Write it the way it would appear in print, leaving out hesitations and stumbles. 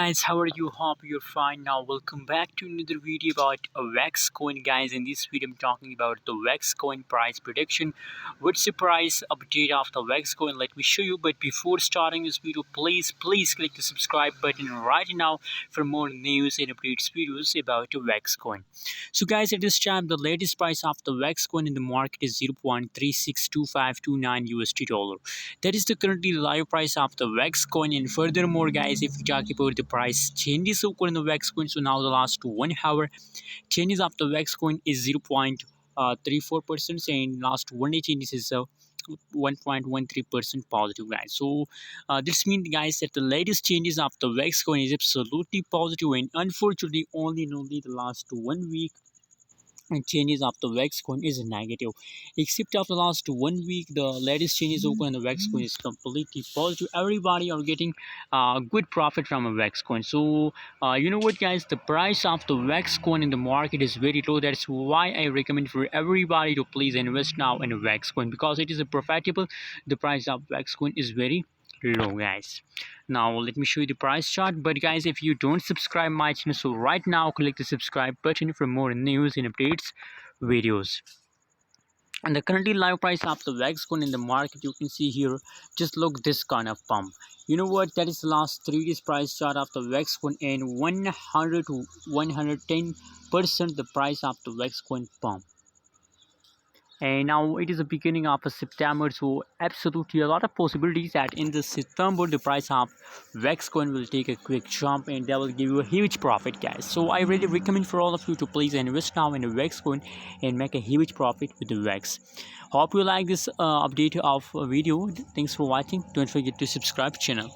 Guys, how are you? Hope you're fine. Now welcome back to another video about a wax coin. Guys, in this video I'm talking about the wax coin price prediction. What's the price update of the wax coin? Let me show you. But before starting this video, please click the subscribe button right now for more news and updates videos about the wax coin. So guys, at this time the latest price of the wax coin in the market is 0.362529 USD dollar. That is the currently live price of the wax coin. And furthermore, guys, if we talk about the price changes occur in the wax coin, so now the last 1 hour changes of the wax coin is 0.34%, and last 1 day changes is 1.13% positive, guys. So this means, guys, that the latest changes of the wax coin is absolutely positive, and unfortunately only the last 1 week and changes of the wax coin is negative. Except of the last 1 week, the latest changes occur in the wax coin is completely positive. Everybody are getting good profit from a wax coin. So you know what, guys, the price of the wax coin in the market is very low. That's why I recommend for everybody to please invest now in a wax coin, because it is a profitable. The price of wax coin is very low, guys. Now let me show you the price chart. But guys, if you don't subscribe my channel, so right now click the subscribe button for more news and updates videos. And the currently live price of the wax coin in the market, you can see here, just look this kind of pump. You know what, that is the last 3 days price chart of the wax coin, and 100 to 110% the price of the wax coin pump. And now it is the beginning of a September, so absolutely a lot of possibilities that in the September the price of wax coin will take a quick jump, and that will give you a huge profit, guys. So I really recommend for all of you to please invest now in a wax coin and make a huge profit with the wax. Hope you like this update of video. Thanks for watching. Don't forget to subscribe channel.